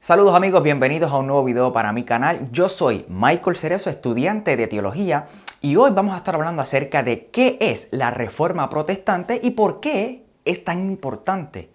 Saludos amigos, bienvenidos a un nuevo video para mi canal. Yo soy Michael Cerezo, estudiante de teología, y hoy vamos a estar hablando acerca de qué es la Reforma Protestante y por qué es tan importante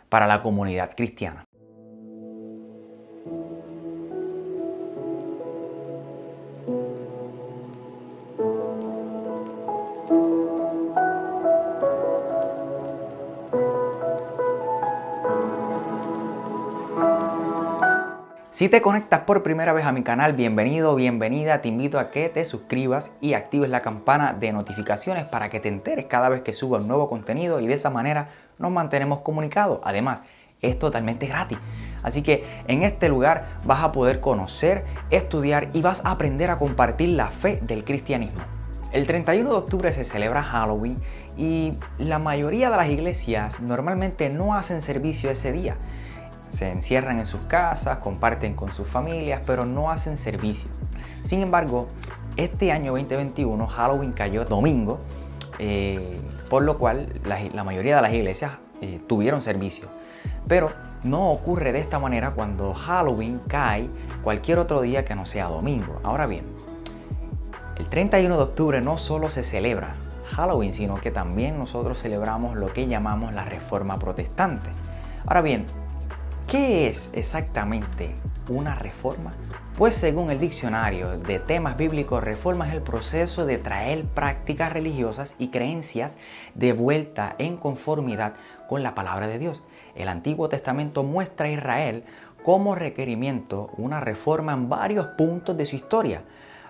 para la comunidad cristiana. Si te conectas por primera vez a mi canal, bienvenido o bienvenida. Te invito a que te suscribas y actives la campana de notificaciones para que te enteres cada vez que suba un nuevo contenido y de esa manera nos mantenemos comunicados. Además, es totalmente gratis. Así que en este lugar vas a poder conocer, estudiar y vas a aprender a compartir la fe del cristianismo. El 31 de octubre se celebra Halloween y la mayoría de las iglesias normalmente no hacen servicio ese día. Se encierran en sus casas, comparten con sus familias, pero no hacen servicio. Sin embargo, este año 2021 Halloween cayó domingo, por lo cual la mayoría de las iglesias tuvieron servicio. Pero no ocurre de esta manera cuando Halloween cae cualquier otro día que no sea domingo. Ahora bien, el 31 de octubre no solo se celebra Halloween, sino que también nosotros celebramos lo que llamamos la Reforma Protestante. Ahora bien, ¿qué es exactamente una reforma? Pues según el diccionario de temas bíblicos, reforma es el proceso de traer prácticas religiosas y creencias de vuelta en conformidad con la palabra de Dios. El Antiguo Testamento muestra a Israel como requerimiento una reforma en varios puntos de su historia.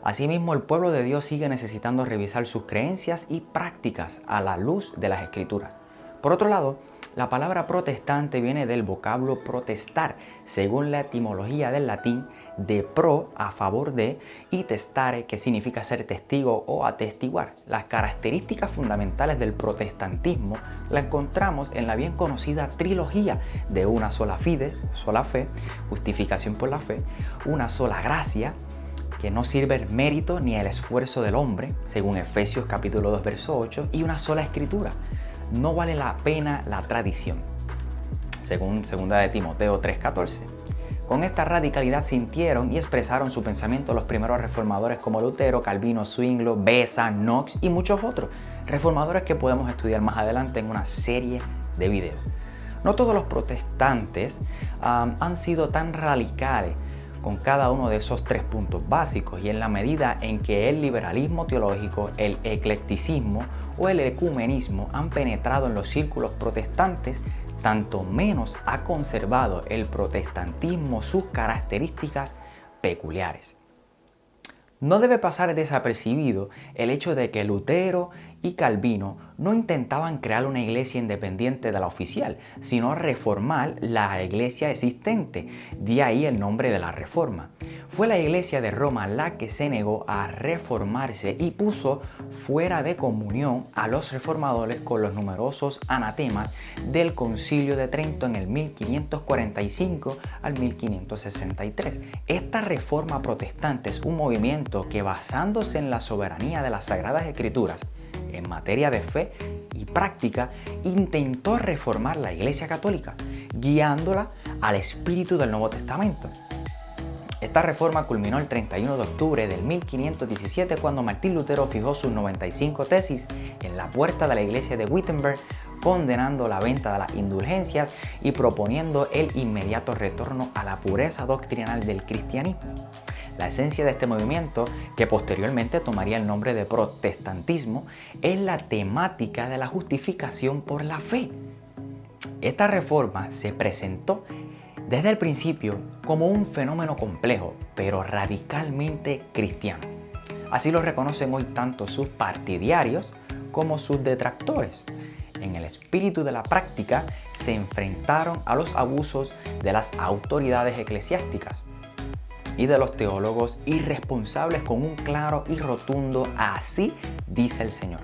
Asimismo, el pueblo de Dios sigue necesitando revisar sus creencias y prácticas a la luz de las Escrituras. Por otro lado, la palabra protestante viene del vocablo protestar, según la etimología del latín, de pro, a favor de, y testare, que significa ser testigo o atestiguar. Las características fundamentales del protestantismo las encontramos en la bien conocida trilogía de una sola fide, sola fe, justificación por la fe, una sola gracia, que no sirve el mérito ni el esfuerzo del hombre, según Efesios capítulo 2, verso 8, y una sola escritura. No vale la pena la tradición, según 2 de Timoteo 3:14. Con esta radicalidad sintieron y expresaron su pensamiento los primeros reformadores como Lutero, Calvino, Zwinglio, Beza, Knox y muchos otros reformadores que podemos estudiar más adelante en una serie de videos. No todos los protestantes han sido tan radicales con cada uno de esos tres puntos básicos, y en la medida en que el liberalismo teológico, el eclecticismo o el ecumenismo han penetrado en los círculos protestantes, tanto menos ha conservado el protestantismo sus características peculiares. No debe pasar desapercibido el hecho de que Lutero y Calvino no intentaban crear una iglesia independiente de la oficial, sino reformar la iglesia existente, de ahí el nombre de la Reforma. Fue la iglesia de Roma la que se negó a reformarse y puso fuera de comunión a los reformadores con los numerosos anatemas del Concilio de Trento en el 1545 al 1563. Esta reforma protestante es un movimiento que, basándose en la soberanía de las Sagradas Escrituras en materia de fe y práctica, intentó reformar la Iglesia Católica, guiándola al espíritu del Nuevo Testamento. Esta reforma culminó el 31 de octubre del 1517 cuando Martín Lutero fijó sus 95 tesis en la puerta de la iglesia de Wittenberg, condenando la venta de las indulgencias y proponiendo el inmediato retorno a la pureza doctrinal del cristianismo. La esencia de este movimiento, que posteriormente tomaría el nombre de protestantismo, es la temática de la justificación por la fe. Esta reforma se presentó desde el principio como un fenómeno complejo, pero radicalmente cristiano. Así lo reconocen hoy tanto sus partidarios como sus detractores. En el espíritu de la práctica se enfrentaron a los abusos de las autoridades eclesiásticas y de los teólogos irresponsables con un claro y rotundo "así dice el Señor".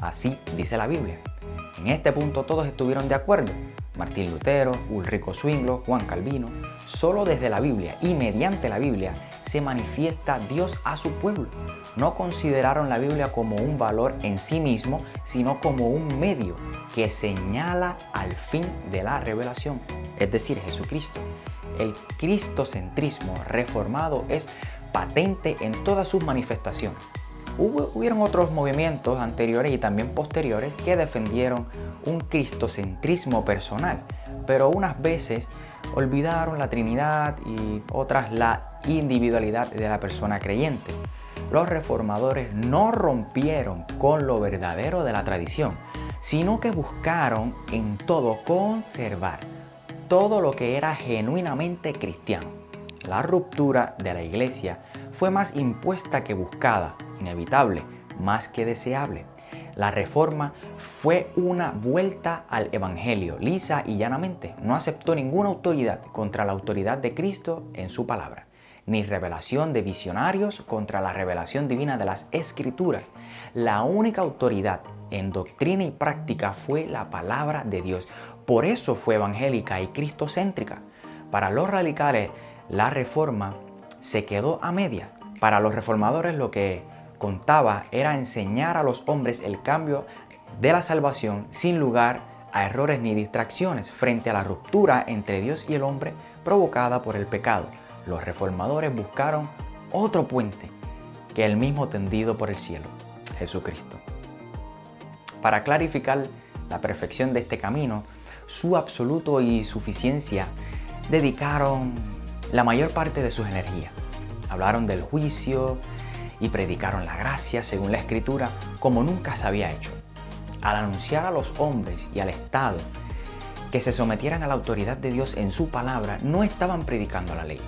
Así dice la Biblia. En este punto todos estuvieron de acuerdo. Martín Lutero, Ulrico Zwinglio, Juan Calvino. Solo desde la Biblia y mediante la Biblia se manifiesta Dios a su pueblo. No consideraron la Biblia como un valor en sí mismo, sino como un medio que señala al fin de la revelación, es decir, Jesucristo. el cristocentrismo reformado es patente en todas sus manifestaciones. Hubieron otros movimientos anteriores y también posteriores que defendieron un cristocentrismo personal, pero unas veces olvidaron la Trinidad y otras la individualidad de la persona creyente. Los reformadores no rompieron con lo verdadero de la tradición, sino que buscaron en todo conservar todo lo que era genuinamente cristiano. La ruptura de la iglesia fue más impuesta que buscada, inevitable, más que deseable. La reforma fue una vuelta al evangelio, lisa y llanamente. No aceptó ninguna autoridad contra la autoridad de Cristo en su palabra, ni revelación de visionarios contra la revelación divina de las Escrituras. La única autoridad en doctrina y práctica fue la palabra de Dios. Por eso fue evangélica y cristocéntrica. Para los radicales, la reforma se quedó a medias. Para los reformadores lo que contaba era enseñar a los hombres el cambio de la salvación sin lugar a errores ni distracciones frente a la ruptura entre Dios y el hombre provocada por el pecado. Los reformadores buscaron otro puente que el mismo tendido por el cielo, Jesucristo. Para clarificar la perfección de este camino, su absoluto y suficiencia, dedicaron la mayor parte de sus energías. Hablaron del juicio y predicaron la gracia según la Escritura como nunca se había hecho. Al anunciar a los hombres y al Estado que se sometieran a la autoridad de Dios en su palabra, no estaban predicando la ley,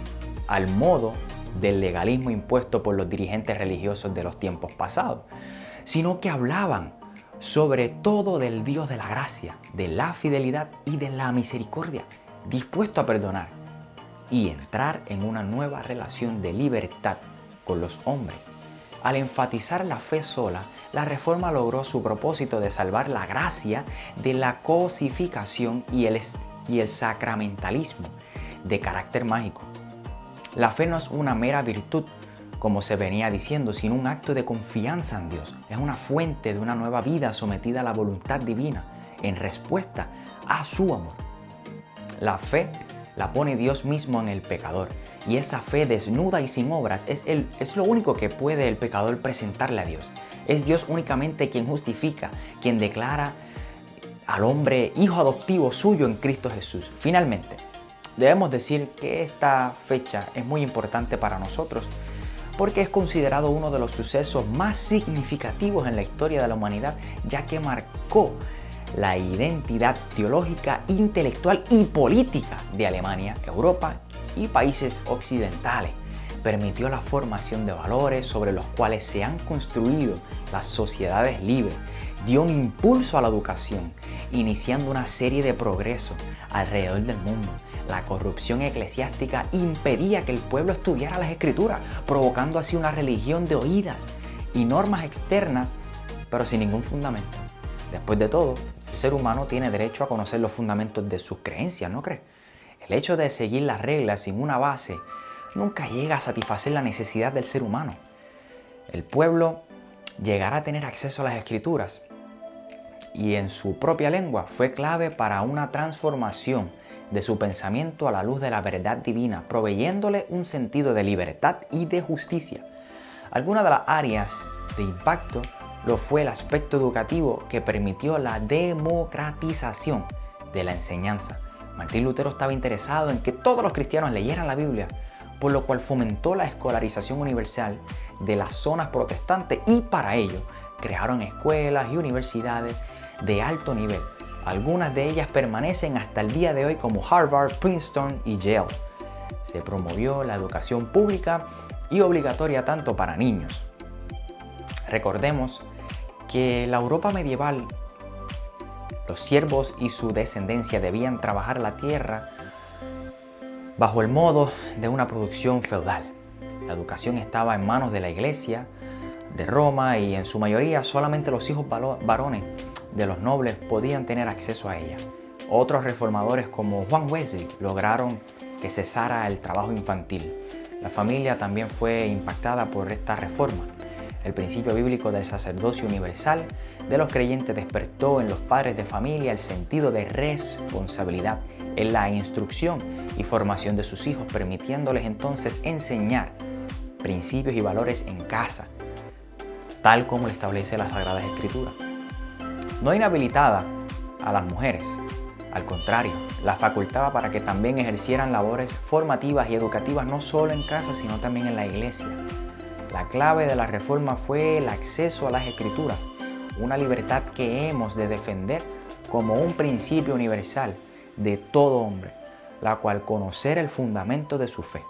al modo del legalismo impuesto por los dirigentes religiosos de los tiempos pasados, sino que hablaban sobre todo del Dios de la gracia, de la fidelidad y de la misericordia, dispuesto a perdonar y entrar en una nueva relación de libertad con los hombres. Al enfatizar la fe sola, la reforma logró su propósito de salvar la gracia de la cosificación y el sacramentalismo de carácter mágico. La fe no es una mera virtud, como se venía diciendo, sino un acto de confianza en Dios. Es una fuente de una nueva vida sometida a la voluntad divina en respuesta a su amor. La fe la pone Dios mismo en el pecador, y esa fe desnuda y sin obras es lo único que puede el pecador presentarle a Dios. Es Dios únicamente quien justifica, quien declara al hombre hijo adoptivo suyo en Cristo Jesús. Finalmente, debemos decir que esta fecha es muy importante para nosotros porque es considerado uno de los sucesos más significativos en la historia de la humanidad, ya que marcó la identidad teológica, intelectual y política de Alemania, Europa y países occidentales. Permitió la formación de valores sobre los cuales se han construido las sociedades libres. Dio un impulso a la educación, iniciando una serie de progresos alrededor del mundo. La corrupción eclesiástica impedía que el pueblo estudiara las Escrituras, provocando así una religión de oídas y normas externas, pero sin ningún fundamento. Después de todo, el ser humano tiene derecho a conocer los fundamentos de sus creencias, ¿no crees? El hecho de seguir las reglas sin una base nunca llega a satisfacer la necesidad del ser humano. El pueblo llegará a tener acceso a las Escrituras y en su propia lengua fue clave para una transformación de su pensamiento a la luz de la verdad divina, proveyéndole un sentido de libertad y de justicia. Algunas de las áreas de impacto lo fue el aspecto educativo que permitió la democratización de la enseñanza. Martín Lutero estaba interesado en que todos los cristianos leyeran la Biblia, por lo cual fomentó la escolarización universal de las zonas protestantes y para ello crearon escuelas y universidades de alto nivel. Algunas de ellas permanecen hasta el día de hoy como Harvard, Princeton y Yale. Se promovió la educación pública y obligatoria tanto para niños. Recordemos que la Europa medieval, los siervos y su descendencia debían trabajar la tierra bajo el modo de una producción feudal. La educación estaba en manos de la Iglesia de Roma y en su mayoría solamente los hijos varones de los nobles podían tener acceso a ella. Otros reformadores como Juan Wesley lograron que cesara el trabajo infantil. La familia también fue impactada por esta reforma. El principio bíblico del sacerdocio universal de los creyentes despertó en los padres de familia el sentido de responsabilidad en la instrucción y formación de sus hijos, permitiéndoles entonces enseñar principios y valores en casa, tal como lo establece las Sagradas Escrituras. No inhabilitada a las mujeres, al contrario, las facultaba para que también ejercieran labores formativas y educativas no solo en casa, sino también en la iglesia. La clave de la reforma fue el acceso a las Escrituras, una libertad que hemos de defender como un principio universal de todo hombre, la cual conocer el fundamento de su fe.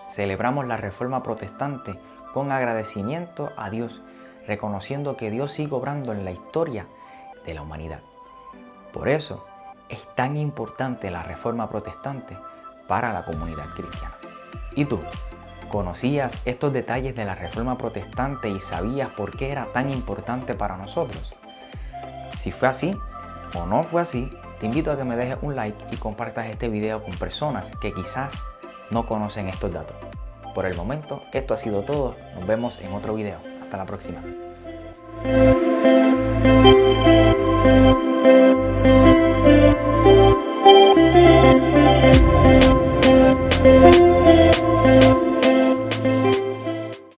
Celebramos la Reforma Protestante con agradecimiento a Dios, reconociendo que Dios sigue obrando en la historia de la humanidad. Por eso es tan importante la Reforma Protestante para la comunidad cristiana. ¿Y tú? ¿Conocías estos detalles de la Reforma Protestante y sabías por qué era tan importante para nosotros? Si fue así o no fue así, te invito a que me dejes un like y compartas este video con personas que quizás no conocen estos datos. Por el momento, esto ha sido todo. Nos vemos en otro video. Hasta la próxima.